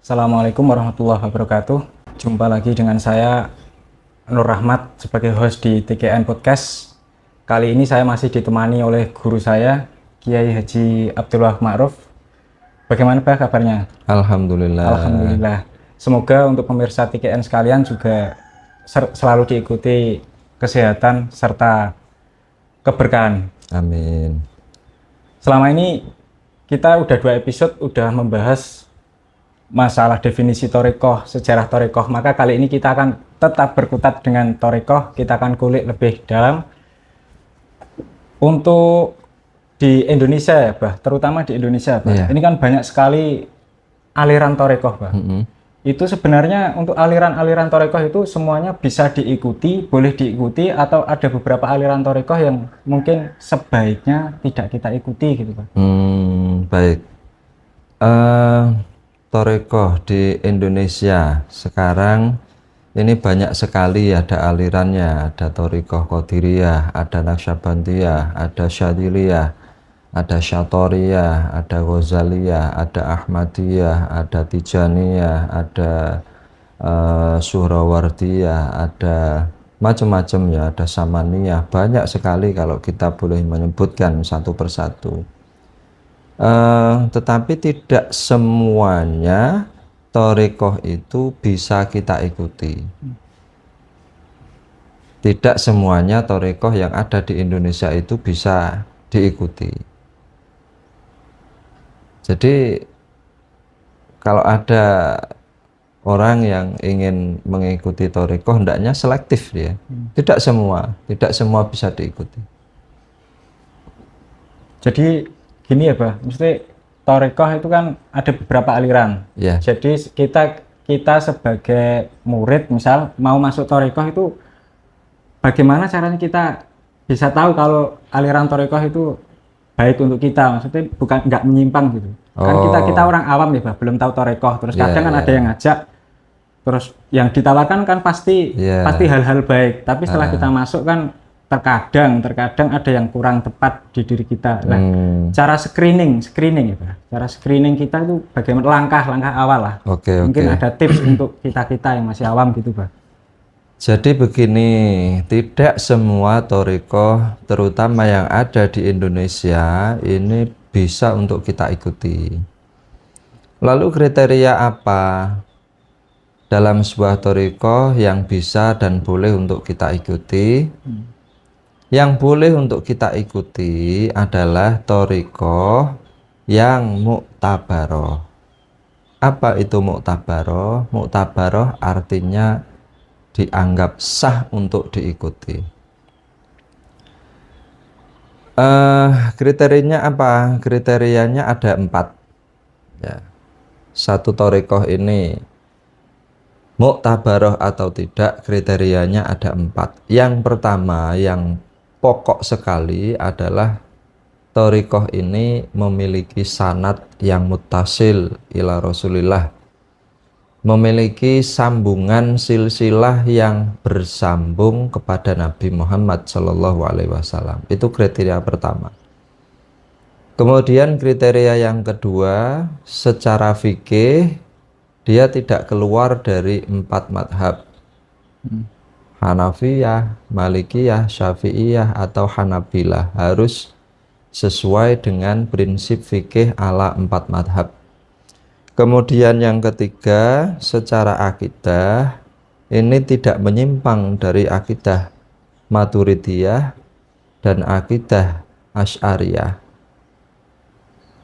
Assalamualaikum warahmatullahi wabarakatuh. Jumpa lagi dengan saya Nur Rahmat sebagai host di TKN Podcast. Kali ini saya masih ditemani oleh guru saya Kiai Haji Abdul Wahab Ma'ruf. Bagaimana Pak kabarnya? Alhamdulillah. Alhamdulillah. Semoga untuk pemirsa TKN sekalian juga selalu diikuti kesehatan serta keberkahan. Amin. Selama ini kita udah 2 episode udah membahas masalah definisi Thariqah, sejarah Thariqah. Maka kali ini kita akan tetap berkutat dengan Thariqah. Kita akan kulik lebih dalam. Untuk di Indonesia ya, Bah, terutama di Indonesia, Bah. Iya. Ini kan banyak sekali aliran Thariqah, Bah. Itu sebenarnya untuk aliran-aliran Thariqah itu semuanya bisa diikuti, boleh diikuti, atau ada beberapa aliran Thariqah yang mungkin sebaiknya tidak kita ikuti gitu, Bah. Baik. Thariqah di Indonesia sekarang ini banyak sekali ada alirannya. Ada Thariqah Qadiriyah, ada Naqsyabandiyah, ada Syadiliyah, ada Syatoriyah, ada Ghazaliyah, ada Ahmadiyah, ada Tijaniyah, ada Suhrawardiyah, ada macam-macam ya, ada Samaniyah. Banyak sekali kalau kita boleh menyebutkan satu persatu. Tetapi tidak semuanya Thariqah itu bisa kita ikuti. Tidak semuanya Thariqah yang ada di Indonesia itu bisa diikuti. Jadi kalau ada orang yang ingin mengikuti Thariqah, hendaknya selektif dia. Tidak semua bisa diikuti. Jadi gini ya, Bah, mesti Thariqah itu kan ada beberapa aliran. Ya. Jadi kita sebagai murid misal mau masuk Thariqah itu bagaimana caranya kita bisa tahu kalau aliran Thariqah itu baik untuk kita, maksudnya bukan nggak menyimpang gitu. Kan kita orang awam ya, Bah, belum tahu Thariqah. Terus kadang kan ada yang ngajak, terus yang ditawarkan kan pasti hal-hal baik. Tapi setelah kita masuk kan terkadang ada yang kurang tepat di diri kita. Nah, cara screening ya, Pak. Cara screening kita itu bagaimana, langkah-langkah awal lah. Mungkin ada tips untuk kita yang masih awam gitu, Pak. Jadi begini, tidak semua Thariqah terutama yang ada di Indonesia ini bisa untuk kita ikuti. Lalu kriteria apa dalam sebuah Thariqah yang bisa dan boleh untuk kita ikuti? Yang boleh untuk kita ikuti adalah Thariqah yang mu'tabaroh. Apa itu mu'tabaroh? Mu'tabaroh artinya dianggap sah untuk diikuti. Kriterianya apa? Kriterianya ada 4. Ya. Satu Thariqah ini mu'tabaroh atau tidak, kriterianya ada 4. Yang pertama, yang pokok sekali adalah Thariqah ini memiliki sanad yang muttasil ila Rasulillah, memiliki sambungan silsilah yang bersambung kepada Nabi Muhammad SAW. Itu kriteria pertama. Kemudian kriteria yang kedua, secara fikih dia tidak keluar dari 4 madhab. Hanafiyah, Malikiyah, Syafi'iyah, atau Hanabilah. Harus sesuai dengan prinsip fikih ala 4 madhab. Kemudian yang ketiga, secara akidah ini tidak menyimpang dari akidah Maturidiyah dan akidah Asy'ariyah.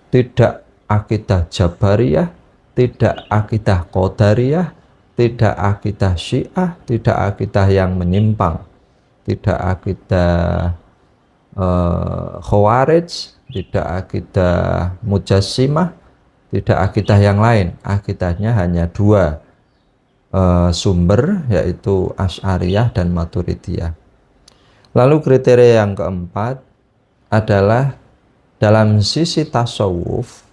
Tidak akidah Jabariyah, tidak akidah Qadariyah, tidak akidah Syiah, tidak akidah yang menyimpang, tidak akidah Khawarij, tidak akidah Mujassimah, tidak akidah yang lain. Akidahnya hanya 2 sumber, yaitu Asy'ariyah dan Maturidiyah. Lalu kriteria yang keempat adalah dalam sisi tasawuf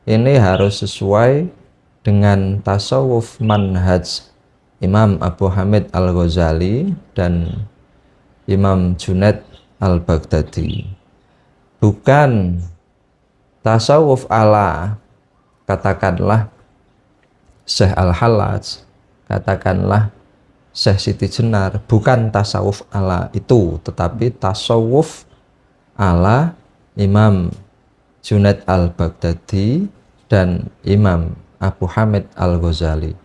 ini harus sesuai dengan tasawuf manhaj Imam Abu Hamid Al-Ghazali dan Imam Junaid Al-Baghdadi. Bukan tasawuf ala, katakanlah Syekh Al-Hallaj, katakanlah Syekh Siti Jenar, bukan tasawuf ala itu, tetapi tasawuf ala Imam Junaid Al-Baghdadi dan Imam Abu Hamid Al-Ghazali.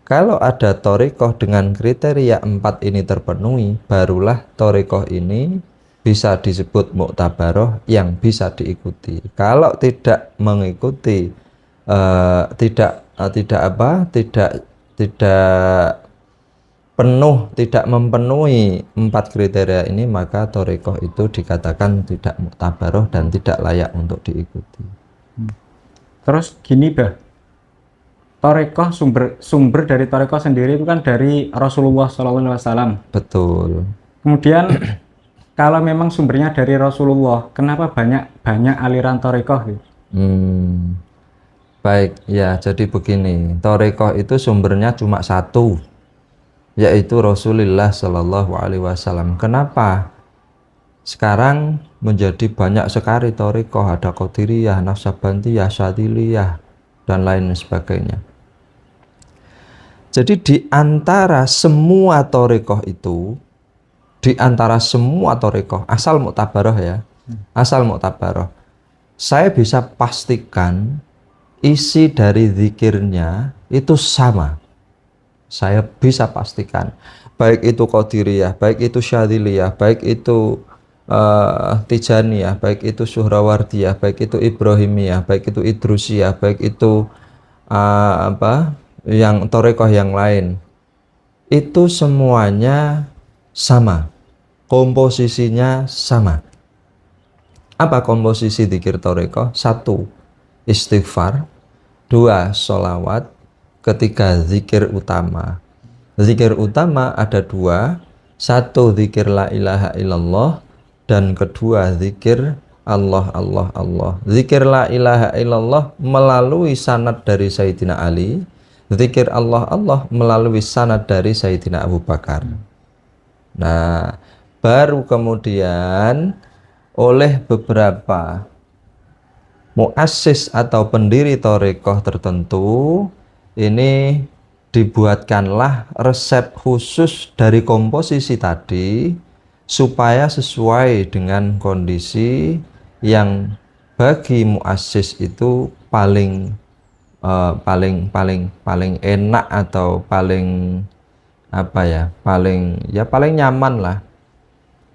Kalau ada thariqah dengan kriteria 4 ini terpenuhi, barulah thariqah ini bisa disebut muktabaroh yang bisa diikuti. Kalau tidak mengikuti, tidak penuh, tidak mempenuhi 4 kriteria ini, maka thariqah itu dikatakan tidak muktabaroh dan tidak layak untuk diikuti. Terus gini bah, thariqah sumber dari thariqah sendiri itu kan dari Rasulullah SAW. Betul. Kemudian kalau memang sumbernya dari Rasulullah, kenapa banyak aliran thariqah gitu? Baik, ya jadi begini, thariqah itu sumbernya cuma satu, yaitu Rasulullah Shallallahu Alaihi Wasallam. Kenapa sekarang menjadi banyak sekali thariqah? Ada Qadiriyah, Naqsabandiyah, Syadiliyah, dan lain sebagainya. Jadi di antara semua thariqah itu, asal muktabaroh ya, asal muktabaroh, saya bisa pastikan isi dari zikirnya itu sama. Saya bisa pastikan, baik itu Qadiriyah, baik itu Syadiliyah, baik itu Tijaniyah, baik itu Suhrawardiyah, baik itu Ibrahimiyah, baik itu Idrusiyah, baik itu yang thariqah yang lain, itu semuanya sama, komposisinya sama. Apa komposisi zikir thariqah? 1, istighfar. 2, sholawat. 3, zikir utama. Zikir utama ada 2, 1 zikir la ilaha illallah, dan kedua zikir Allah Allah Allah. Zikir la ilaha illallah melalui sanad dari Sayyidina Ali, zikir Allah Allah melalui sanad dari Sayyidina Abu Bakar. Nah, baru kemudian oleh beberapa muassis atau pendiri thariqah tertentu, ini dibuatkanlah resep khusus dari komposisi tadi supaya sesuai dengan kondisi yang bagi muassis itu paling enak atau paling paling nyaman lah.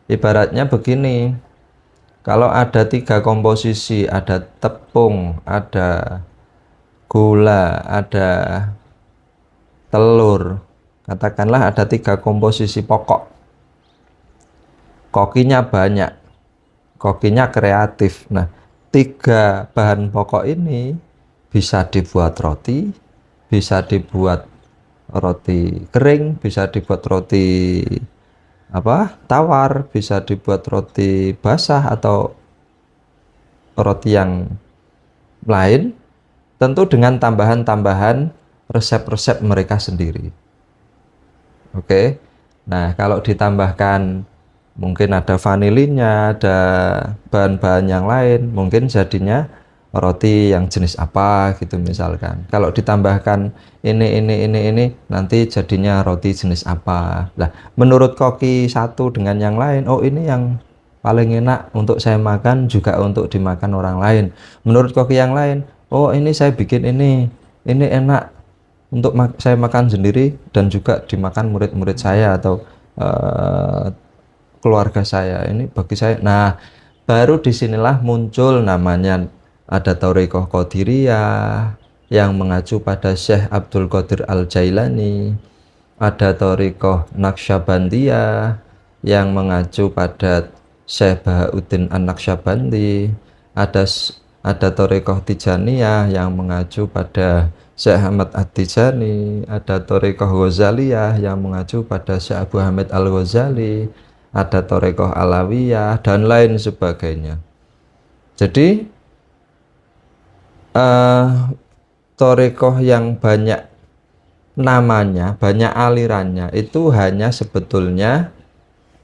Ibaratnya begini, kalau ada 3 komposisi, ada tepung, ada gula, ada telur, katakanlah ada 3 komposisi pokok, kokinya banyak, kokinya kreatif. Nah, 3 bahan pokok ini bisa dibuat roti, bisa dibuat roti kering, bisa dibuat roti tawar, bisa dibuat roti basah atau roti yang lain, tentu dengan tambahan-tambahan resep-resep mereka sendiri. Oke. Nah, kalau ditambahkan mungkin ada vanilinya, ada bahan-bahan yang lain, mungkin jadinya roti yang jenis apa gitu misalkan. Kalau ditambahkan ini nanti jadinya roti jenis apa. Lah, menurut koki satu dengan yang lain, oh ini yang paling enak untuk saya makan, juga untuk dimakan orang lain. Menurut koki yang lain, oh ini saya bikin ini enak untuk saya makan sendiri dan juga dimakan murid-murid saya atau keluarga saya, ini bagi saya. Nah, baru disinilah muncul namanya, ada thariqah Qadiriyah yang mengacu pada Syekh Abdul Qadir Al-Jailani, ada thariqah Naqsabandiyah yang mengacu pada Syekh Bahauddin An-Naqsabandi, ada thariqah Tijaniyah yang mengacu pada Syekh Ahmad At-Tijani, ada thariqah Ghazaliyah yang mengacu pada Syekh Abu Hamid Al-Ghazali, ada thariqah Alawiyah, dan lain sebagainya. Jadi thariqah yang banyak namanya, banyak alirannya, itu hanya sebetulnya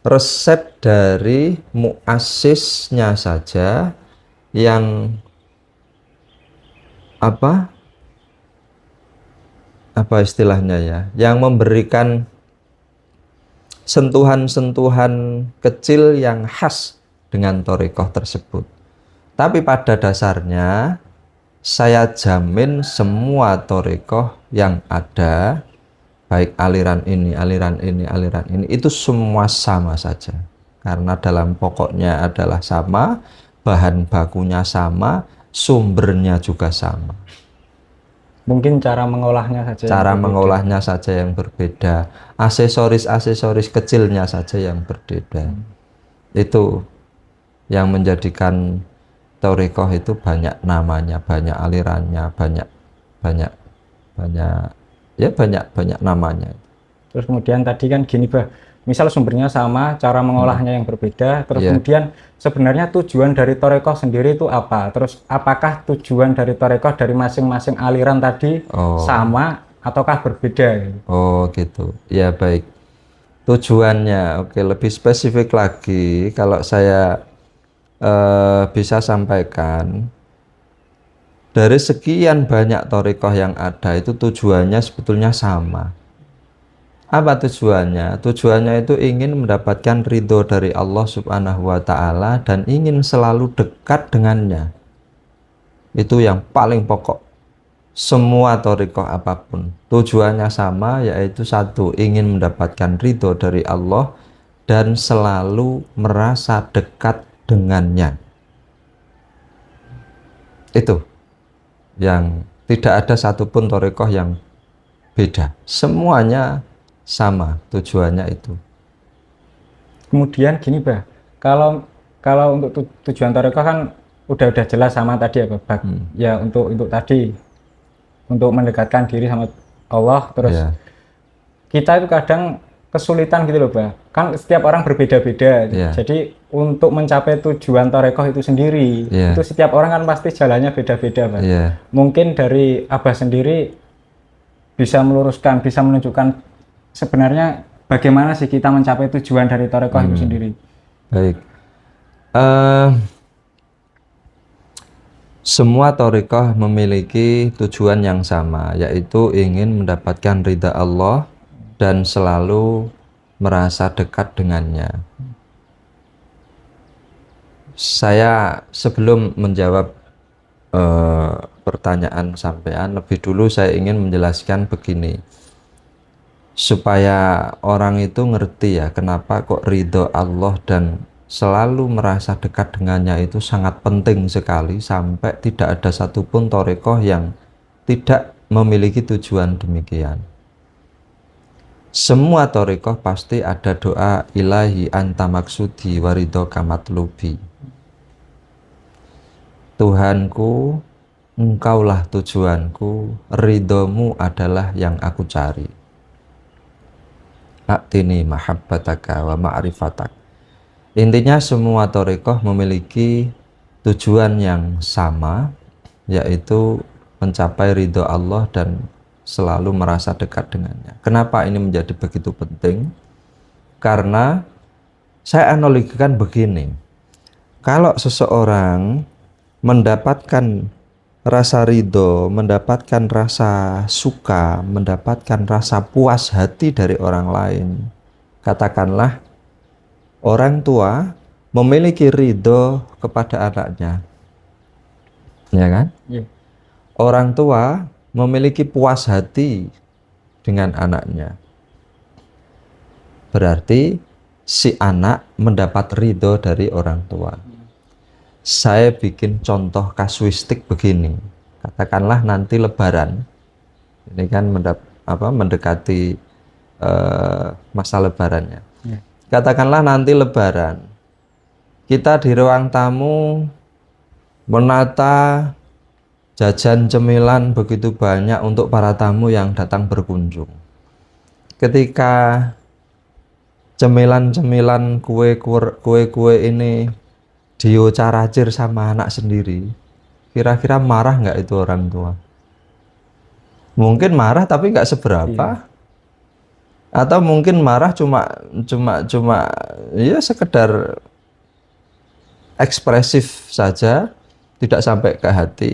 resep dari muassisnya saja yang apa istilahnya ya, yang memberikan sentuhan-sentuhan kecil yang khas dengan thariqah tersebut. Tapi pada dasarnya saya jamin semua thariqah yang ada, baik aliran ini, aliran ini, aliran ini, itu semua sama saja. Karena dalam pokoknya adalah sama, bahan bakunya sama, sumbernya juga sama. Mungkin cara mengolahnya saja yang Cara berbeda. mengolahnya saja yang berbeda, aksesoris-aksesoris kecilnya saja yang berbeda. Itu yang menjadikan thariqah itu banyak namanya, banyak alirannya, banyak namanya. Terus kemudian tadi kan gini bah, misal sumbernya sama, cara mengolahnya yang berbeda, terus Iya. kemudian sebenarnya tujuan dari thariqah sendiri itu apa? Terus apakah tujuan dari thariqah dari masing-masing aliran tadi sama ataukah berbeda? Oh gitu. Ya baik. Tujuannya, oke, lebih spesifik lagi kalau saya bisa sampaikan, dari sekian banyak thariqah yang ada itu tujuannya sebetulnya sama. Apa tujuannya? Tujuannya itu ingin mendapatkan ridho dari Allah Subhanahu wa Ta'ala dan ingin selalu dekat dengannya. Itu yang paling pokok. Semua thariqah apapun tujuannya sama, yaitu satu, ingin mendapatkan ridho dari Allah dan selalu merasa dekat dengannya. Itu yang tidak ada satupun thariqah yang beda, semuanya sama tujuannya itu. Kemudian gini bah, kalau untuk tujuan thariqah kan udah jelas sama tadi ya bah, ya untuk tadi untuk mendekatkan diri sama Allah, terus kita itu kadang kesulitan gitu loh bah, kan setiap orang berbeda-beda, jadi untuk mencapai tujuan thariqah itu sendiri, itu setiap orang kan pasti jalannya beda-beda bah. Mungkin dari Abah sendiri bisa meluruskan, bisa menunjukkan sebenarnya bagaimana sih kita mencapai tujuan dari thariqah itu sendiri. Baik. Semua thariqah memiliki tujuan yang sama, yaitu ingin mendapatkan ridha Allah dan selalu merasa dekat dengannya. Saya sebelum menjawab pertanyaan sampean, lebih dulu saya ingin menjelaskan begini, supaya orang itu ngerti ya, kenapa kok ridho Allah dan selalu merasa dekat dengannya itu sangat penting sekali, sampai tidak ada satupun thariqah yang tidak memiliki tujuan demikian. Semua thariqah pasti ada doa ilahi anta maksudi waridho kamatlubi. Tuhanku, engkaulah tujuanku, ridhomu adalah yang aku cari. Aktini mahabbataka wa ma'rifatak. Intinya semua thariqah memiliki tujuan yang sama, yaitu mencapai ridho Allah dan selalu merasa dekat dengannya. Kenapa ini menjadi begitu penting? Karena saya analogikan begini, kalau seseorang mendapatkan rasa ridho, mendapatkan rasa suka, mendapatkan rasa puas hati dari orang lain, katakanlah orang tua memiliki ridho kepada anaknya, ya kan? Orang tua memiliki puas hati dengan anaknya, berarti si anak mendapat ridho dari orang tua. Saya bikin contoh kasuistik begini, katakanlah nanti Lebaran, ini kan mendekati masa Lebarannya. Katakanlah nanti Lebaran, kita di ruang tamu menata jajan cemilan begitu banyak untuk para tamu yang datang berkunjung. Ketika cemilan-cemilan kue-kue ini diocar-acir sama anak sendiri, kira-kira marah nggak itu orang tua? Mungkin marah tapi nggak seberapa, atau mungkin marah cuma ya sekedar ekspresif saja, tidak sampai ke hati.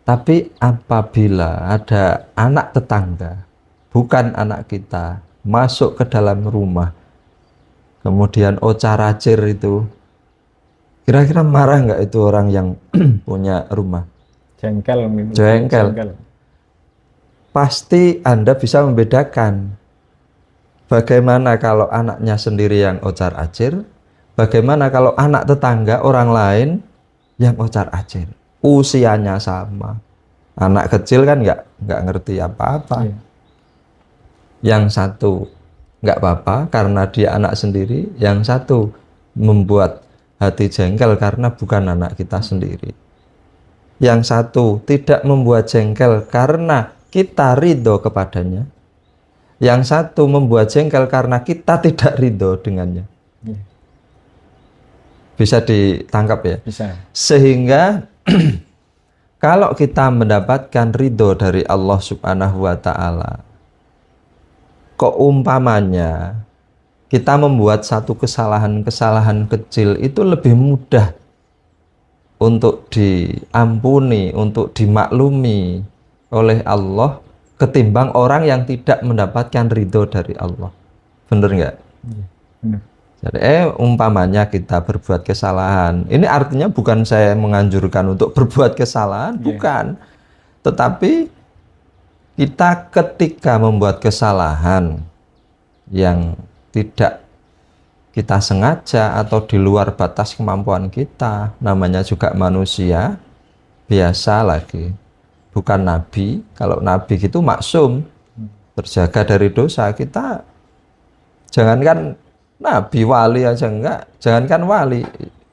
Tapi apabila ada anak tetangga, bukan anak kita, masuk ke dalam rumah, kemudian ocar-acir itu, kira-kira marah nggak itu orang yang punya rumah? Jengkel mungkin. Jengkel. Pasti Anda bisa membedakan bagaimana kalau anaknya sendiri yang ocar-acir, bagaimana kalau anak tetangga orang lain yang ocar-acir. Usianya sama. Anak kecil kan nggak ngerti apa-apa. Iya. Yang satu nggak apa-apa karena dia anak sendiri, yang satu membuat hati jengkel karena bukan anak kita sendiri. Yang satu tidak membuat jengkel karena kita ridho kepadanya. Yang satu membuat jengkel karena kita tidak ridho dengannya. Iya. Bisa ditangkap ya? Bisa. Sehingga kalau kita mendapatkan ridho dari Allah Subhanahu wa Ta'ala, kok umpamanya kita membuat satu kesalahan-kesalahan kecil itu lebih mudah untuk diampuni, untuk dimaklumi oleh Allah ketimbang orang yang tidak mendapatkan ridho dari Allah. Bener nggak? Iya, benar. Jadi umpamanya kita berbuat kesalahan, ini artinya bukan saya menganjurkan untuk berbuat kesalahan, bukan. Tetapi kita ketika membuat kesalahan yang tidak kita sengaja atau di luar batas kemampuan kita, namanya juga manusia, biasa lagi. Bukan nabi, kalau nabi gitu maksum, terjaga dari dosa. Kita jangankan nabi, wali aja enggak, jangankan wali,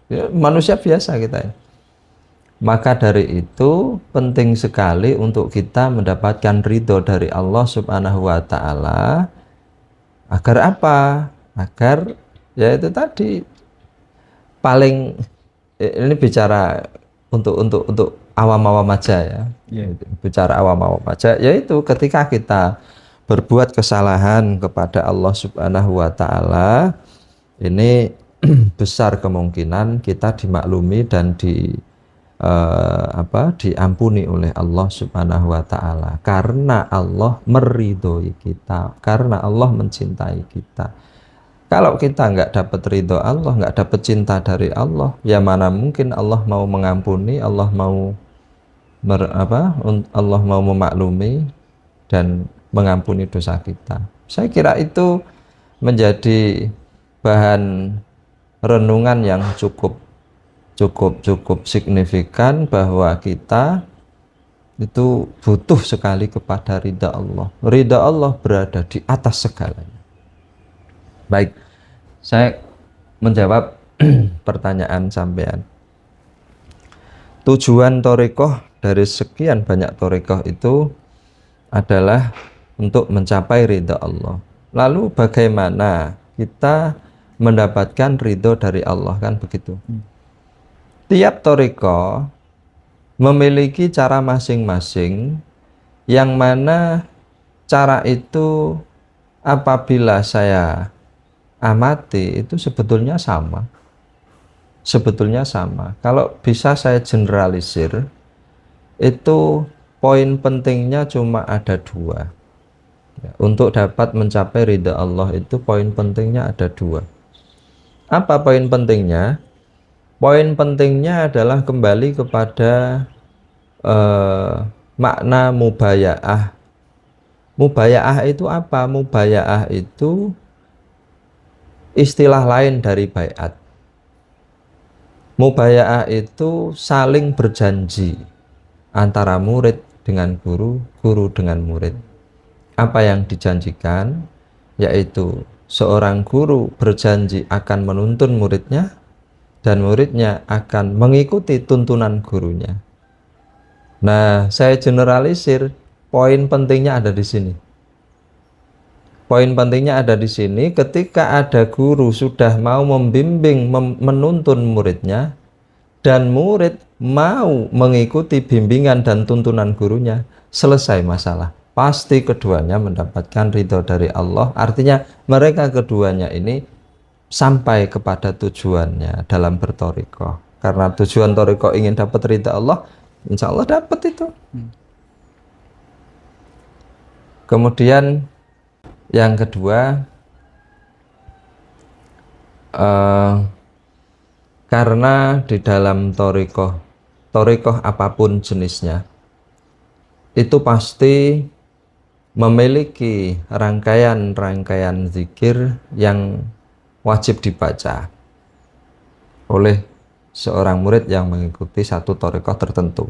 ya, manusia biasa kita ya. Maka dari itu penting sekali untuk kita mendapatkan ridho dari Allah Subhanahu wa Ta'ala. Agar apa? Agar ya itu tadi, paling ini bicara untuk awam-awam aja ya. Bicara awam-awam aja, yaitu ketika kita berbuat kesalahan kepada Allah Subhanahu wa Ta'ala, ini besar kemungkinan kita dimaklumi dan diampuni oleh Allah Subhanahu wa Ta'ala, karena Allah meridhoi kita, karena Allah mencintai kita. Kalau kita nggak dapat ridho Allah, nggak dapat cinta dari Allah, ya mana mungkin Allah mau mengampuni, Allah mau Allah mau memaklumi dan mengampuni dosa kita. Saya kira itu menjadi bahan renungan yang cukup signifikan, bahwa kita itu butuh sekali kepada ridha Allah. Ridha Allah berada di atas segalanya. Baik, saya menjawab pertanyaan sampean. Tujuan thariqah dari sekian banyak thariqah itu adalah untuk mencapai ridha Allah. Lalu bagaimana kita mendapatkan ridho dari Allah, kan begitu? Tiap thariqah memiliki cara masing-masing, yang mana cara itu apabila saya amati itu sebetulnya sama. Kalau bisa saya generalisir, itu poin pentingnya cuma ada dua. Untuk dapat mencapai ridha Allah itu poin pentingnya ada dua. Apa poin pentingnya? Poin pentingnya adalah kembali kepada makna mubayaah. Mubayaah itu apa? Mubayaah itu istilah lain dari baiat. Mubayaah itu saling berjanji antara murid dengan guru, guru dengan murid. Apa yang dijanjikan? Yaitu seorang guru berjanji akan menuntun muridnya, dan muridnya akan mengikuti tuntunan gurunya. Nah, saya generalisir, poin pentingnya ada di sini. Poin pentingnya ada di sini, ketika ada guru sudah mau membimbing, menuntun muridnya, dan murid mau mengikuti bimbingan dan tuntunan gurunya, selesai masalah. Pasti keduanya mendapatkan ridho dari Allah. Artinya mereka keduanya ini sampai kepada tujuannya dalam berthariqah. Karena tujuan thariqah ingin dapat ridha Allah, insya Allah dapat itu. Kemudian yang kedua, karena di dalam torikoh apapun jenisnya, itu pasti memiliki rangkaian-rangkaian zikir yang wajib dibaca oleh seorang murid yang mengikuti satu torikoh tertentu.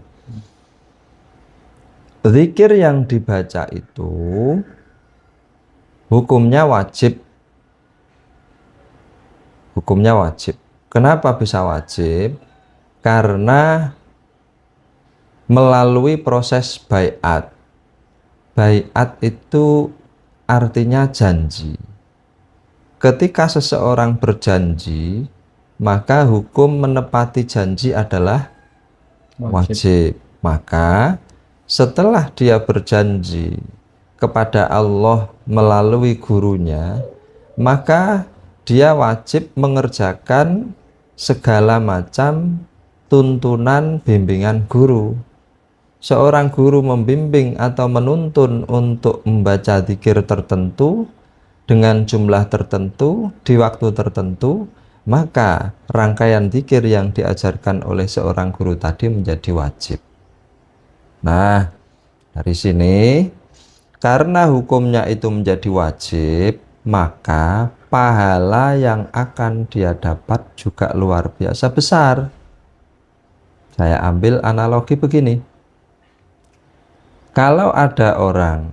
Zikir yang dibaca itu hukumnya wajib. Hukumnya wajib. Kenapa bisa wajib? Karena melalui proses baiat. Baiat itu artinya janji. Ketika seseorang berjanji, maka hukum menepati janji adalah wajib. Maka setelah dia berjanji kepada Allah melalui gurunya, maka dia wajib mengerjakan segala macam tuntunan bimbingan guru. Seorang guru membimbing atau menuntun untuk membaca zikir tertentu dengan jumlah tertentu di waktu tertentu, maka rangkaian zikir yang diajarkan oleh seorang guru tadi menjadi wajib. Nah, dari sini karena hukumnya itu menjadi wajib, maka pahala yang akan dia dapat juga luar biasa besar. Saya ambil analogi begini. Kalau ada orang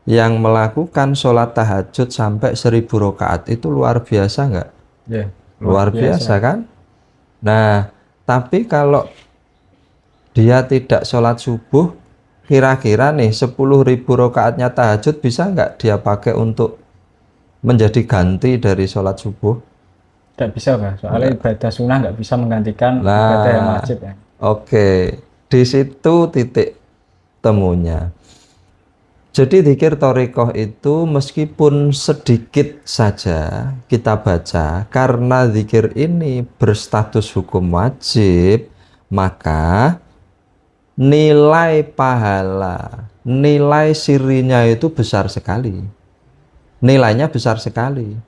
yang melakukan sholat tahajud sampai 1000 rakaat, itu luar biasa nggak? Ya, Luar biasa kan? Nah, tapi kalau dia tidak sholat subuh, kira-kira nih 10.000 rakaatnya tahajud bisa nggak dia pakai untuk menjadi ganti dari sholat subuh? Tidak bisa, Pak. Soalnya ibadah sunnah nggak bisa menggantikan ibadah yang wajib ya. Oke, di situ titik temunya. Jadi zikir thariqah itu meskipun sedikit saja kita baca, karena zikir ini berstatus hukum wajib, maka nilai pahala, nilai sirinya itu besar sekali. Nilainya besar sekali.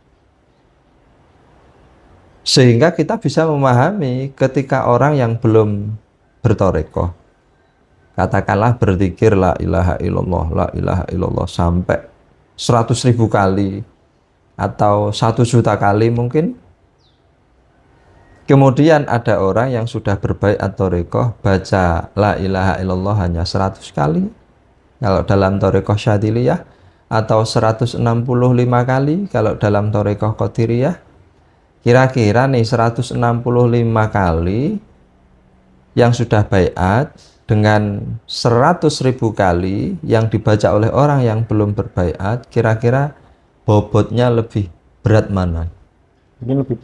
Sehingga kita bisa memahami ketika orang yang belum berthariqah, katakanlah berzikir la ilaha illallah sampai 100.000 kali atau 1 juta kali mungkin. Kemudian ada orang yang sudah berbaiat thariqah, baca la ilaha illallah hanya 100 kali kalau dalam thariqah syadiliyah, atau 165 kali kalau dalam thariqah qadiriyah. Kira-kira nih 165 kali yang sudah baiat dengan 100.000 kali yang dibaca oleh orang yang belum berbaiat, kira-kira bobotnya lebih berat mana? Mungkin lebih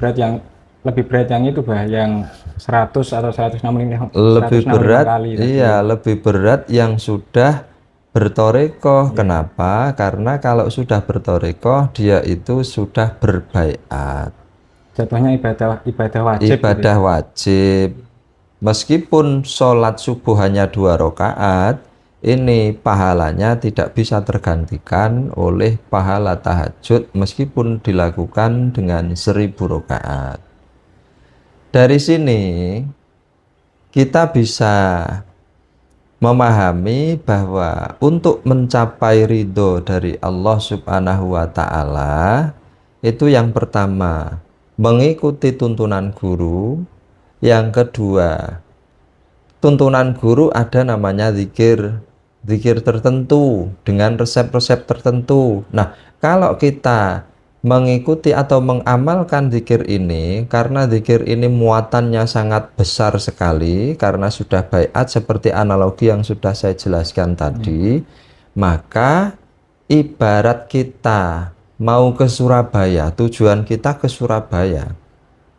berat yang itu, Bah, yang 100 atau 165 Lebih berat kali. Iya, lebih berat yang sudah berthariqah. Kenapa? Karena kalau sudah berthariqah, dia itu sudah berbaiat. Jatuhnya ibadah wajib. Ibadah wajib. Meskipun sholat subuh hanya 2 rakaat, ini pahalanya tidak bisa tergantikan oleh pahala tahajud meskipun dilakukan dengan 1000 rakaat. Dari sini kita bisa memahami bahwa untuk mencapai ridho dari Allah Subhanahu wa Ta'ala, itu yang pertama mengikuti tuntunan guru. Yang kedua, tuntunan guru ada namanya zikir tertentu dengan resep-resep tertentu. Nah, kalau kita mengikuti atau mengamalkan zikir ini, karena zikir ini muatannya sangat besar sekali karena sudah baiat seperti analogi yang sudah saya jelaskan tadi, maka ibarat kita mau ke Surabaya, tujuan kita ke Surabaya.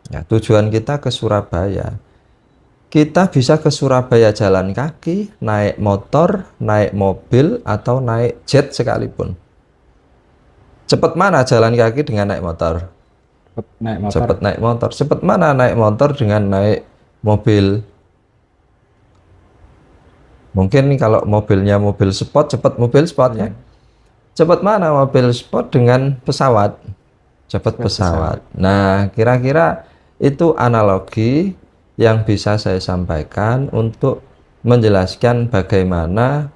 Ya, tujuan kita ke Surabaya. Kita bisa ke Surabaya jalan kaki, naik motor, naik mobil, atau naik jet sekalipun. Cepat mana jalan kaki dengan naik motor? Cepat naik motor. Cepat mana naik motor dengan naik mobil? Mungkin kalau mobilnya mobil sport, cepat mobil sport kan. Cepat mana mobil sport dengan pesawat? Cepat pesawat. Nah, kira-kira itu analogi yang bisa saya sampaikan untuk menjelaskan bagaimana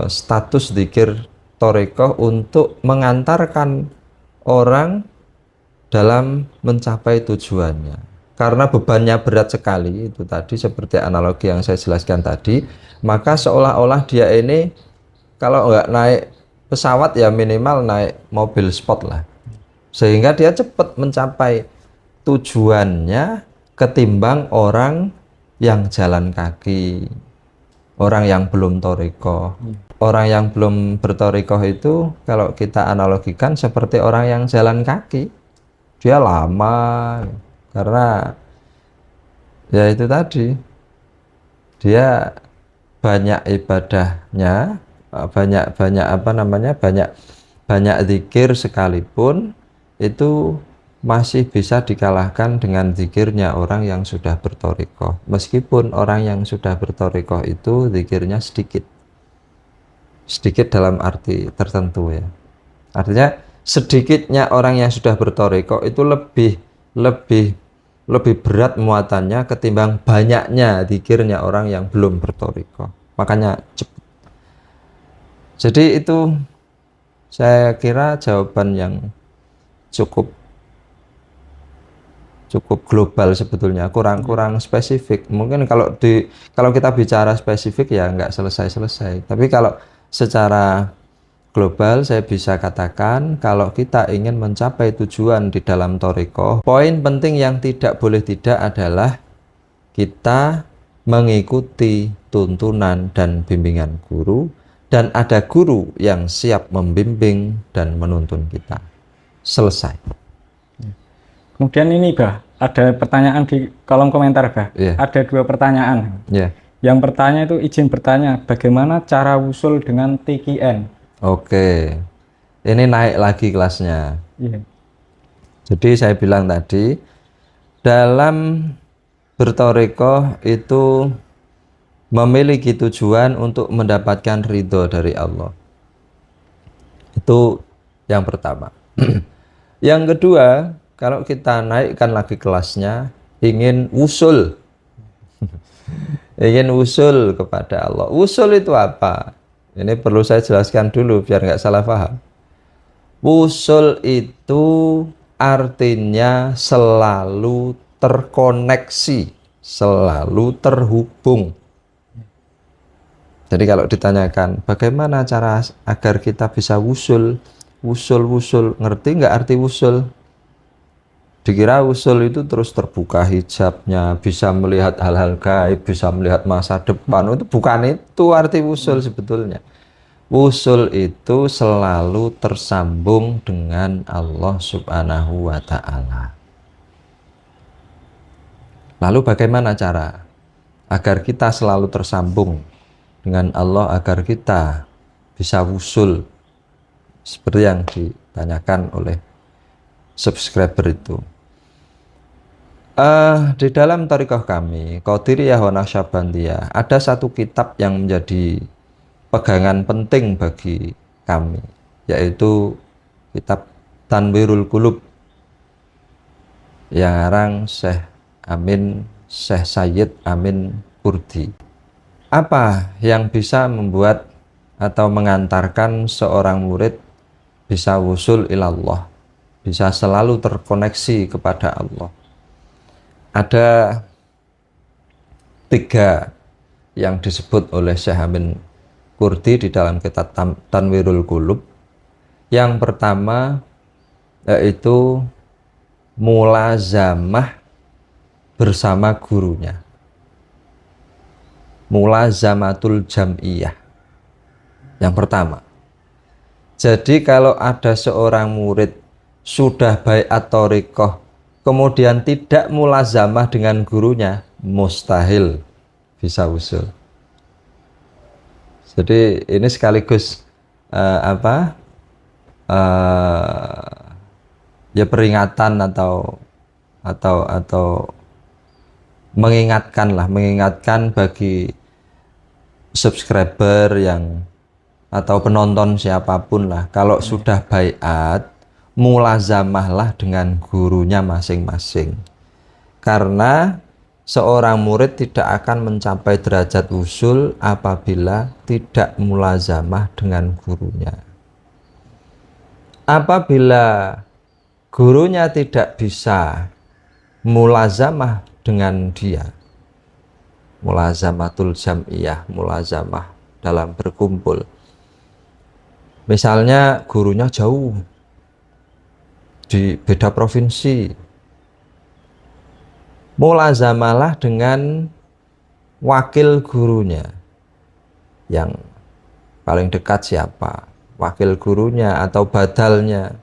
status dzikir thariqah untuk mengantarkan orang dalam mencapai tujuannya. Karena bebannya berat sekali, itu tadi seperti analogi yang saya jelaskan tadi, maka seolah-olah dia ini kalau nggak naik pesawat ya minimal naik mobil sport lah. Sehingga dia cepat mencapai tujuannya ketimbang orang yang jalan kaki, orang yang belum thariqah. Orang yang belum berthariqah itu kalau kita analogikan seperti orang yang jalan kaki. Dia lama karena ya itu tadi dia banyak ibadahnya, banyak zikir sekalipun itu masih bisa dikalahkan dengan zikirnya orang yang sudah berthariqah. Meskipun orang yang sudah berthariqah itu zikirnya sedikit dalam arti tertentu ya. Artinya sedikitnya orang yang sudah berthariqah itu lebih berat muatannya ketimbang banyaknya zikirnya orang yang belum berthariqah. Makanya cepat. Jadi itu saya kira jawaban yang cukup global sebetulnya, kurang spesifik. Mungkin kalau kita bicara spesifik ya nggak selesai. Tapi kalau secara global saya bisa katakan kalau kita ingin mencapai tujuan di dalam thariqah, poin penting yang tidak boleh tidak adalah kita mengikuti tuntunan dan bimbingan guru, dan ada guru yang siap membimbing dan menuntun kita. Selesai. Kemudian ini Bah, ada pertanyaan di kolom komentar Bah. Ada 2 pertanyaan. Yang pertanyaan itu izin bertanya, bagaimana cara wusul dengan TQN? Oke, ini naik lagi kelasnya. Jadi saya bilang tadi, dalam berthariqah itu memiliki tujuan untuk mendapatkan ridho dari Allah. Itu yang pertama. Yang kedua, kalau kita naikkan lagi kelasnya, ingin wusul. Ingin wusul kepada Allah. Wusul itu apa? Ini perlu saya jelaskan dulu biar nggak salah paham. Wusul itu artinya selalu terkoneksi, selalu terhubung. Jadi kalau ditanyakan bagaimana cara agar kita bisa wusul, ngerti nggak arti wusul? Dikira usul itu terus terbuka hijabnya, bisa melihat hal-hal gaib, bisa melihat masa depan. Itu bukan itu arti usul sebetulnya. Usul itu selalu tersambung dengan Allah Subhanahu wa Ta'ala. Lalu bagaimana cara agar kita selalu tersambung dengan Allah, agar kita bisa usul seperti yang ditanyakan oleh subscriber itu? Di dalam thariqah kami, Qadiriyah wa Naqsyabandiyah, ada satu kitab yang menjadi pegangan penting bagi kami, yaitu kitab Tanwirul Qulub yang ngarang Syekh Sayyid Amin Kurdi. Apa yang bisa membuat atau mengantarkan seorang murid bisa wusul ilallah, bisa selalu terkoneksi kepada Allah? Ada 3 yang disebut oleh Syekh Amin Kurdi di dalam kitab Tanwirul Qulub. Yang pertama yaitu mulazamah bersama gurunya, mulazamatul jam'iyah. Yang pertama, jadi kalau ada seorang murid sudah baiat thariqah kemudian tidak mulazamah dengan gurunya, mustahil bisa usul. Jadi ini sekaligus ya peringatan atau mengingatkan bagi subscriber yang atau penonton siapapun lah, kalau sudah baiat, mulazamahlah dengan gurunya masing-masing. Karena seorang murid tidak akan mencapai derajat usul apabila tidak mulazamah dengan gurunya. Apabila gurunya tidak bisa mulazamah dengan dia, mulazamatul jam'iyah, mulazamah dalam berkumpul. Misalnya gurunya jauh, di beda provinsi, mulazamalah dengan wakil gurunya. Yang paling dekat siapa? Wakil gurunya atau badalnya.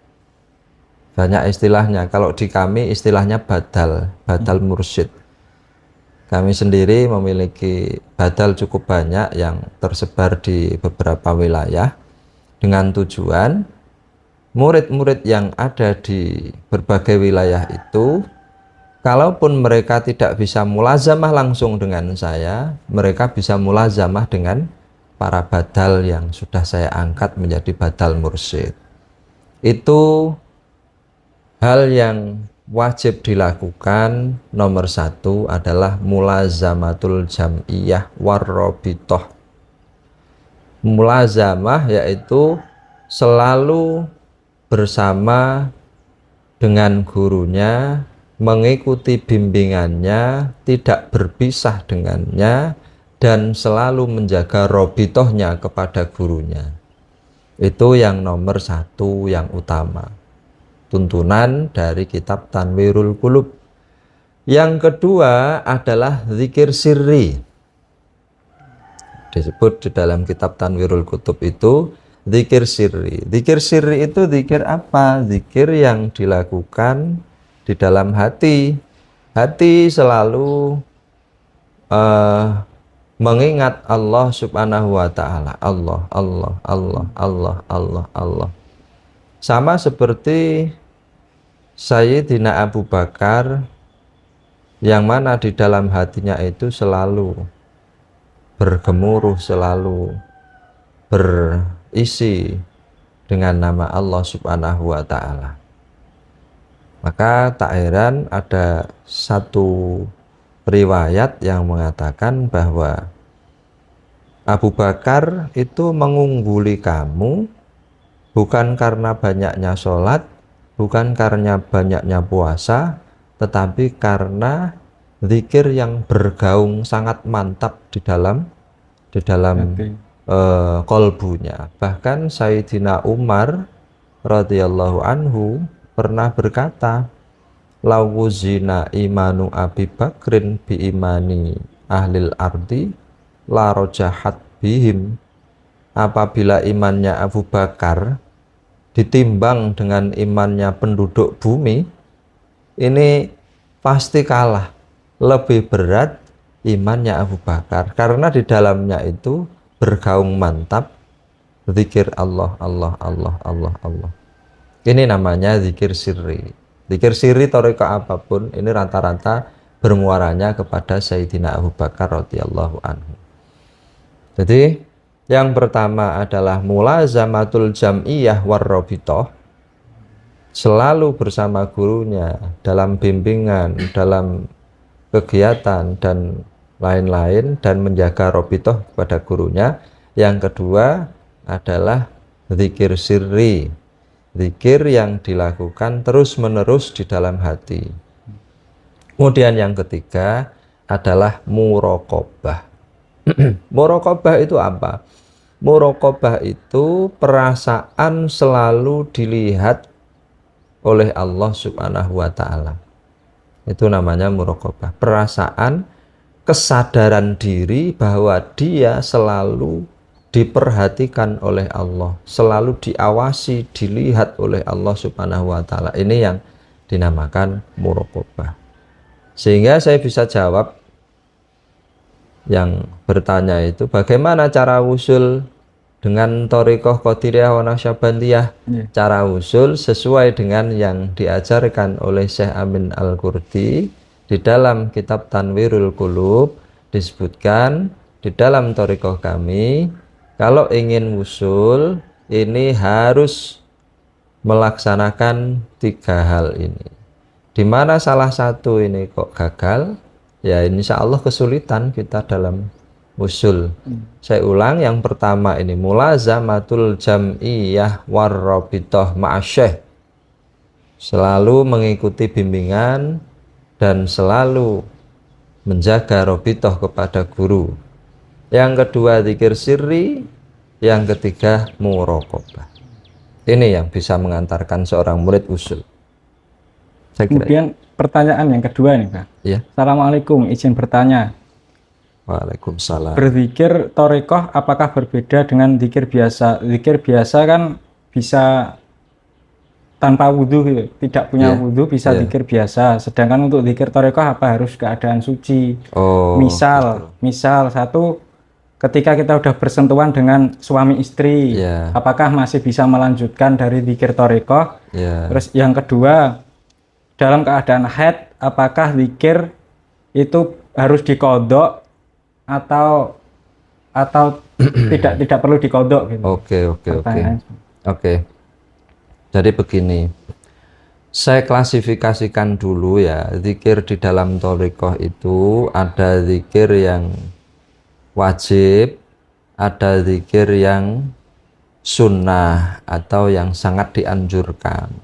Banyak istilahnya. Kalau di kami istilahnya badal mursyid. Kami sendiri memiliki badal cukup banyak yang tersebar di beberapa wilayah, dengan tujuan murid-murid yang ada di berbagai wilayah itu, kalaupun mereka tidak bisa mulazamah langsung dengan saya, mereka bisa mulazamah dengan para badal yang sudah saya angkat menjadi badal mursyid. Itu hal yang wajib dilakukan. Nomor satu adalah mulazamatul jam'iyah warrobitoh. Mulazamah yaitu selalu bersama dengan gurunya, mengikuti bimbingannya, tidak berpisah dengannya, dan selalu menjaga robitohnya kepada gurunya. Itu yang nomor satu, yang utama. Tuntunan dari kitab Tanwirul Qulub. Yang kedua adalah zikir sirri. Disebut di dalam kitab Tanwirul Qulub itu zikir sirri. Zikir sirri itu zikir apa? Zikir yang dilakukan di dalam hati. Hati selalu mengingat Allah Subhanahu wa Ta'ala. Allah, Allah, Allah, Allah, Allah, Allah. Sama seperti Sayyidina Abu Bakar, yang mana di dalam hatinya itu selalu bergemuruh, selalu berisi dengan nama Allah Subhanahu wa Ta'ala. Maka tak heran ada satu riwayat yang mengatakan bahwa Abu Bakar itu mengungguli kamu bukan karena banyaknya sholat, bukan karena banyaknya puasa, tetapi karena zikir yang bergaung sangat mantap di dalam kolbunya. Bahkan Sayyidina Umar radhiyallahu anhu pernah berkata, lawuzina imanu Abi Bakrin bi imani ahlil ardi la rojahat bihim. Apabila imannya Abu Bakar ditimbang dengan imannya penduduk bumi, ini pasti kalah. Lebih berat imannya Abu Bakar, karena di dalamnya itu bergaung mantap zikir Allah, Allah, Allah, Allah, Allah. Ini namanya zikir sirri. Zikir sirri thariqah apapun, ini rata-rata bermuaranya kepada Sayyidina Abu Bakar radhiyallahu anhu. Jadi yang pertama adalah mulazamatul jam'iyah warrobitoh, selalu bersama gurunya dalam bimbingan, dalam kegiatan dan lain-lain, dan menjaga robitoh kepada gurunya. Yang kedua adalah zikir sirri, zikir yang dilakukan terus-menerus di dalam hati. Kemudian yang ketiga adalah muraqabah. Muraqabah itu apa? Muraqabah itu perasaan selalu dilihat oleh Allah Subhanahu wa Ta'ala. Itu namanya muraqabah. Perasaan, kesadaran diri bahwa dia selalu diperhatikan oleh Allah, selalu diawasi, dilihat oleh Allah Subhanahu wa Ta'ala. Ini yang dinamakan muraqabah. Sehingga saya bisa jawab yang bertanya itu, bagaimana cara usul dengan thariqah Qadiriyah wa Naqsyabandiyah? Cara usul sesuai dengan yang diajarkan oleh Syekh Amin Al-Qurdi, Di dalam kitab Tanwirul Qulub disebutkan di dalam thariqah kami kalau ingin wusul ini harus melaksanakan 3 hal ini. Di mana salah satu ini kok gagal, ya insya Allah kesulitan kita dalam usul. Saya ulang, yang pertama ini mulazamatul jam'iyah warrabithah ma'asyekh, selalu mengikuti bimbingan dan selalu menjaga robitoh kepada guru. Yang kedua zikir sirri, yang ketiga muraqabah. Ini yang bisa mengantarkan seorang murid usul. Kemudian pertanyaan yang kedua nih Pak. Ya. Assalamualaikum, izin bertanya. Waalaikumsalam. Berzikir thariqah apakah berbeda dengan zikir biasa? Zikir biasa kan bisa tanpa wudhu gitu. Tidak punya wudhu bisa zikir biasa. Sedangkan untuk zikir thariqah apa harus keadaan suci? Misal satu, ketika kita udah bersentuhan dengan suami istri, apakah masih bisa melanjutkan dari zikir thariqah? Terus yang kedua, dalam keadaan haid, apakah zikir itu harus dikodok atau tidak perlu dikodok gitu? Oke. Jadi begini, saya klasifikasikan dulu ya, zikir di dalam thariqah itu ada zikir yang wajib, ada zikir yang sunnah atau yang sangat dianjurkan.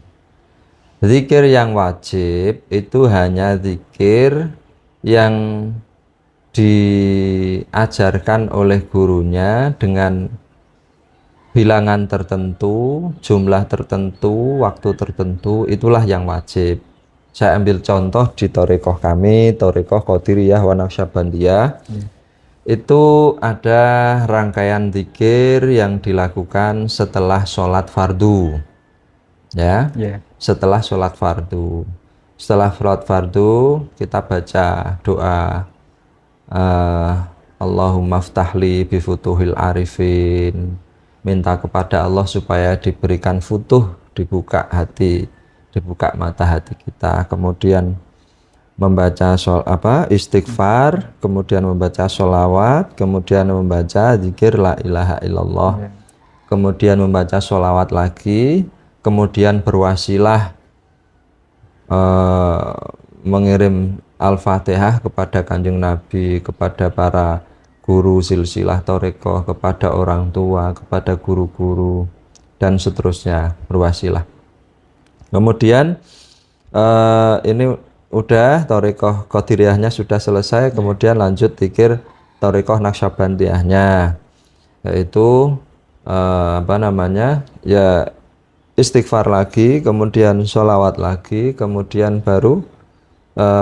Zikir yang wajib itu hanya zikir yang diajarkan oleh gurunya dengan bilangan tertentu, jumlah tertentu, waktu tertentu, itulah yang wajib. Saya ambil contoh di thariqah kami, thariqah Qadiriyah wa Naqsyabandiyah. Itu ada rangkaian zikir yang dilakukan setelah sholat fardu. Setelah sholat fardu. Setelah sholat fardu, kita baca doa Allahumma ftahli bifutuhil arifin, minta kepada Allah supaya diberikan futuh, dibuka hati, dibuka mata hati kita. Kemudian membaca istighfar, kemudian membaca sholawat, kemudian membaca zikir la ilaha illallah, kemudian membaca sholawat lagi, kemudian berwasilah mengirim Al-Fatihah kepada Kanjeng Nabi, kepada para guru silsilah thariqah, kepada orang tua, kepada guru-guru, dan seterusnya, berwasilah. Kemudian ini udah thariqah Qadiriyahnya sudah selesai, kemudian lanjut zikir thariqah Naqsyabandiyahnya, yaitu istighfar lagi, kemudian sholawat lagi, kemudian baru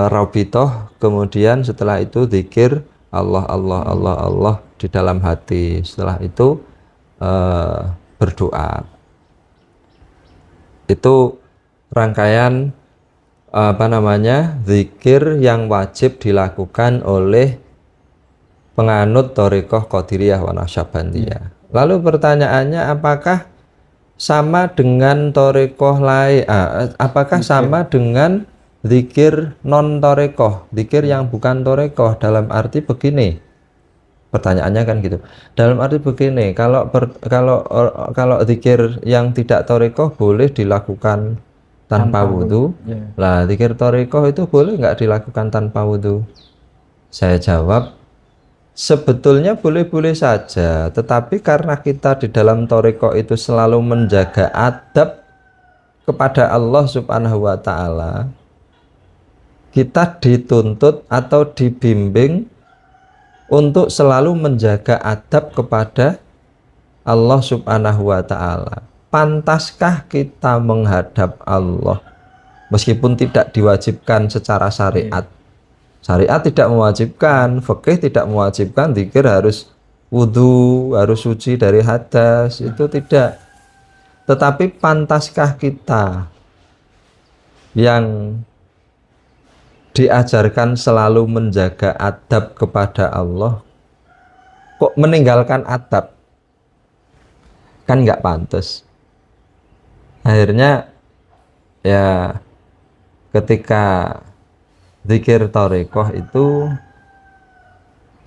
rabitoh, kemudian setelah itu zikir Allah Allah Allah Allah di dalam hati. Setelah itu berdoa. Itu rangkaian zikir yang wajib dilakukan oleh penganut thariqah Qadiriyah wa Naqsyabandiyah. Lalu pertanyaannya, apakah sama dengan thariqah lain? Apakah sama dengan zikir non thariqah, zikir yang bukan thariqah? Dalam arti begini, pertanyaannya kan gitu. Dalam arti begini, kalau zikir yang tidak thariqah boleh dilakukan tanpa wudhu, lah zikir thariqah itu boleh nggak dilakukan tanpa wudhu? Saya jawab, sebetulnya boleh-boleh saja, tetapi karena kita di dalam thariqah itu selalu menjaga adab kepada Allah Subhanahu wa Ta'ala, kita dituntut atau dibimbing untuk selalu menjaga adab kepada Allah Subhanahu wa Ta'ala. Pantaskah kita menghadap Allah meskipun tidak diwajibkan secara syariat? Syariat tidak mewajibkan, fikih tidak mewajibkan zikir harus wudhu, harus suci dari hadas, itu tidak. Tetapi pantaskah kita yang diajarkan selalu menjaga adab kepada Allah kok meninggalkan adab? Kan nggak pantas. Akhirnya ya ketika zikir thariqah itu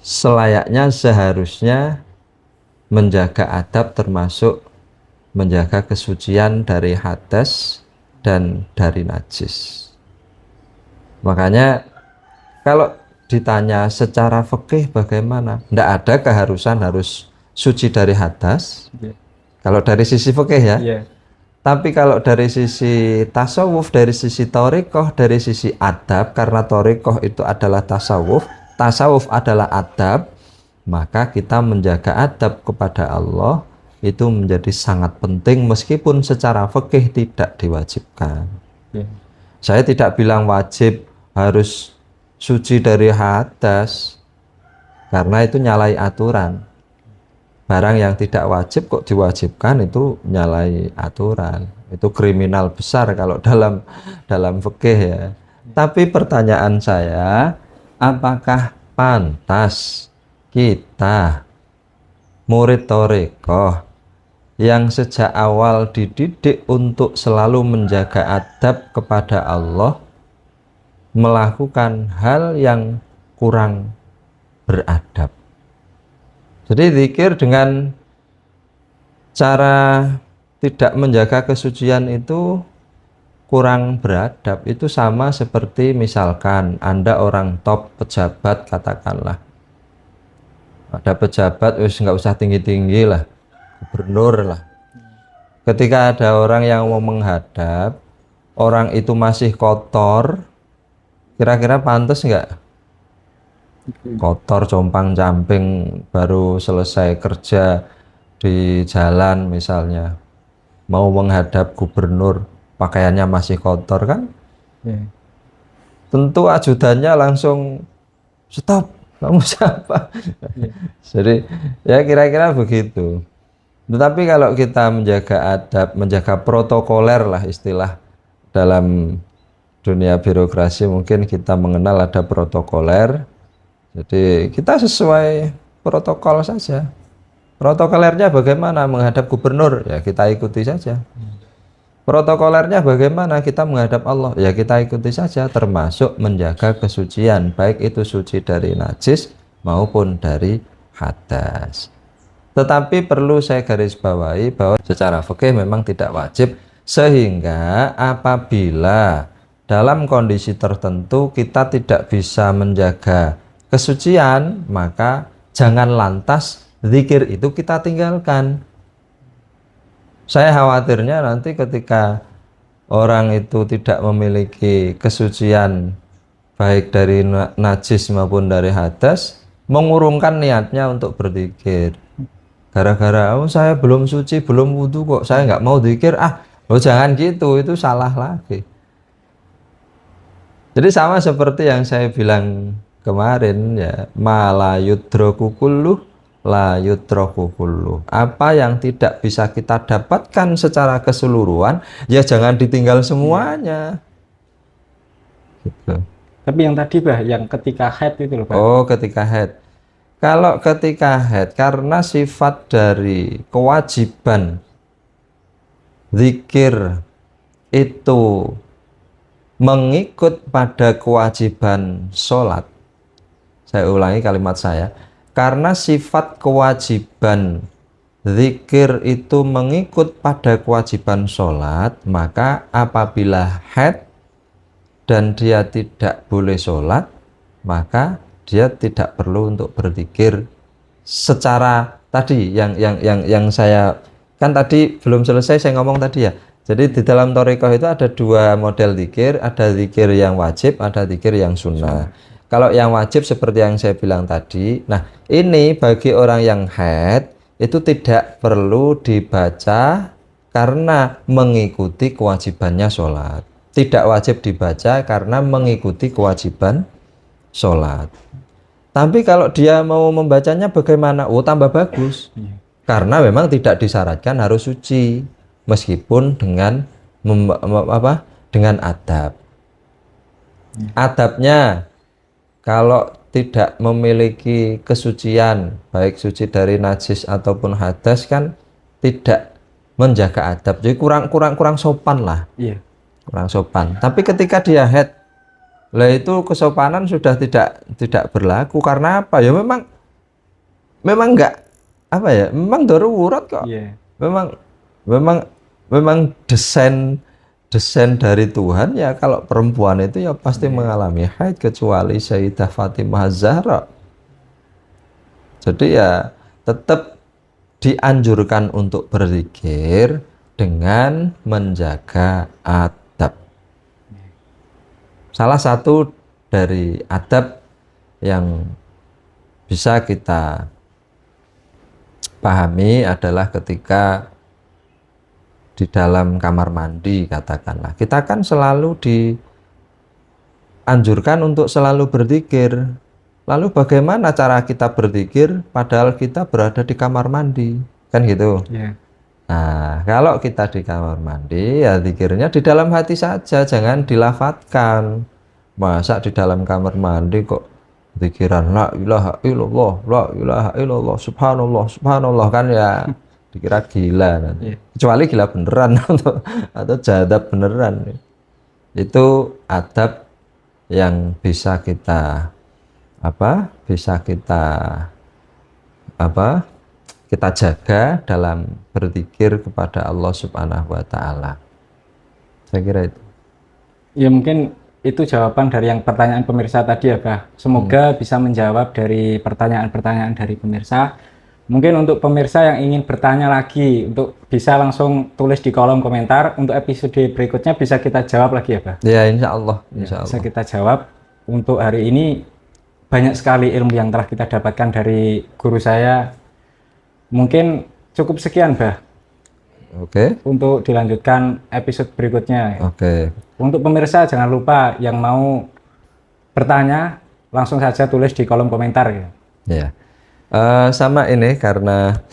selayaknya seharusnya menjaga adab, termasuk menjaga kesucian dari hadas dan dari najis. Makanya kalau ditanya secara fikih bagaimana, tidak ada keharusan harus suci dari hadas. Kalau dari sisi fikih ya. Tapi kalau dari sisi tasawuf, dari sisi thariqah, dari sisi adab, karena thariqah itu adalah tasawuf, tasawuf adalah adab, maka kita menjaga adab kepada Allah itu menjadi sangat penting meskipun secara fikih tidak diwajibkan. Saya tidak bilang wajib harus suci dari hadas, karena itu nyalai aturan. Barang yang tidak wajib kok diwajibkan, itu nyalai aturan. Itu kriminal besar kalau dalam fikih ya. Tapi pertanyaan saya, apakah pantas kita murid thariqah yang sejak awal dididik untuk selalu menjaga adab kepada Allah melakukan hal yang kurang beradab? Jadi zikir dengan cara tidak menjaga kesucian itu kurang beradab. Itu sama seperti misalkan Anda orang top pejabat, katakanlah ada pejabat, nggak usah tinggi-tinggi lah, gubernur lah. Ketika ada orang yang mau menghadap, orang itu masih kotor, kira-kira pantas nggak? Kotor, compang-camping, baru selesai kerja di jalan misalnya, mau menghadap gubernur, pakaiannya masih kotor kan? Tentu ajudannya langsung stop, kamu siapa? Jadi ya kira-kira begitu. Tetapi kalau kita menjaga adab, menjaga protokoler lah istilah dalam dunia birokrasi, mungkin kita mengenal ada protokoler. Jadi kita sesuai protokol saja. Protokolernya bagaimana menghadap gubernur, ya kita ikuti saja. Protokolernya bagaimana kita menghadap Allah, ya kita ikuti saja, termasuk menjaga kesucian, baik itu suci dari najis maupun dari hadas. Tetapi perlu saya garis bawahi bahwa secara fikih memang tidak wajib, sehingga apabila dalam kondisi tertentu kita tidak bisa menjaga kesucian, maka jangan lantas zikir itu kita tinggalkan. Saya khawatirnya nanti ketika orang itu tidak memiliki kesucian baik dari najis maupun dari hadas, mengurungkan niatnya untuk berzikir. Gara-gara saya belum suci, belum wudu kok, saya nggak mau zikir, jangan gitu, itu salah lagi. Jadi sama seperti yang saya bilang kemarin ya, ma la yudraku kulluh la yudraku kulluh. Apa yang tidak bisa kita dapatkan secara keseluruhan, ya jangan ditinggal semuanya. Gitu. Tapi yang tadi Bah, yang ketika haid itu loh Bah. Oh, ketika haid. Kalau ketika haid, karena sifat dari kewajiban zikir itu mengikut pada kewajiban sholat. Saya ulangi kalimat saya, karena sifat kewajiban zikir itu mengikut pada kewajiban sholat, maka apabila haid dan dia tidak boleh sholat, maka dia tidak perlu untuk berzikir secara tadi yang saya kan tadi belum selesai saya ngomong tadi ya. Jadi di dalam thariqah itu ada dua model zikir, ada zikir yang wajib, ada zikir yang sunnah. Kalau yang wajib seperti yang saya bilang tadi, nah ini bagi orang yang haid itu tidak perlu dibaca karena mengikuti kewajibannya sholat. Tidak wajib dibaca karena mengikuti kewajiban sholat. Tapi kalau dia mau membacanya bagaimana? Oh, tambah bagus. Karena memang tidak disyaratkan harus suci, meskipun dengan dengan adab. Adabnya, kalau tidak memiliki kesucian, baik suci dari najis ataupun hadas, kan tidak menjaga adab. Jadi kurang sopan lah. Kurang sopan. Tapi ketika dia haid, Lah itu kesopanan sudah tidak berlaku karena apa? Ya memang enggak apa ya? Memang darurat kok. Iya. Memang memang memang desain dari Tuhan ya kalau perempuan itu ya pasti mengalami haid kecuali Sayyidah Fatimah Zahra. Jadi ya tetap dianjurkan untuk berzikir dengan menjaga adab. Salah satu dari adab yang bisa kita pahami adalah ketika di dalam kamar mandi katakanlah. Kita kan selalu dianjurkan untuk selalu berzikir. Lalu bagaimana cara kita berzikir padahal kita berada di kamar mandi? Kan gitu. Iya. Nah, kalau kita di kamar mandi ya zikirnya di dalam hati saja, jangan dilafatkan. Masa di dalam kamar mandi kok zikiran la ilaha illallah, la ilaha illallah, subhanallah, subhanallah kan ya dikira gila nanti. Kecuali gila beneran atau jadab beneran. Itu adab yang bisa kita kita jaga dalam berzikir kepada Allah Subhanahu wa taala. Saya kira itu. Ya mungkin itu jawaban dari yang pertanyaan pemirsa tadi ya, Bah. Semoga bisa menjawab dari pertanyaan-pertanyaan dari pemirsa. Mungkin untuk pemirsa yang ingin bertanya lagi, untuk bisa langsung tulis di kolom komentar. Untuk episode berikutnya bisa kita jawab lagi ya, Bah? Ya, insya Allah. Bisa kita jawab. Untuk hari ini banyak sekali ilmu yang telah kita dapatkan dari guru saya. Mungkin cukup sekian, Bah. Oke. Untuk dilanjutkan episode berikutnya. Oke. Untuk pemirsa jangan lupa yang mau bertanya langsung saja tulis di kolom komentar ya. Ya. Sama ini karena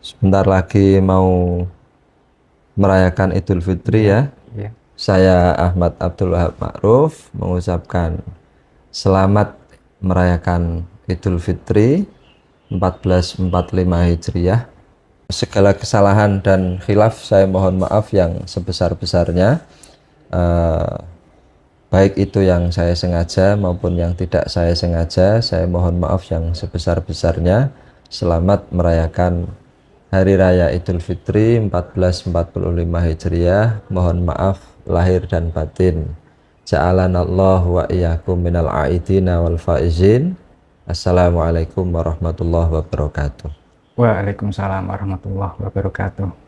sebentar lagi mau merayakan Idul Fitri ya. Iya. Saya Ahmad Abdul Wahab Ma'ruf mengucapkan selamat merayakan Idul Fitri 1445 Hijriah. Segala kesalahan dan khilaf saya mohon maaf yang sebesar-besarnya. Baik itu yang saya sengaja maupun yang tidak saya sengaja, saya mohon maaf yang sebesar-besarnya. Selamat merayakan Hari Raya Idul Fitri 1445 Hijriah. Mohon maaf lahir dan batin. Ja'alanallahu wa iyyakum minal aidina wal faizin. Assalamualaikum warahmatullahi wabarakatuh. Waalaikumsalam warahmatullahi wabarakatuh.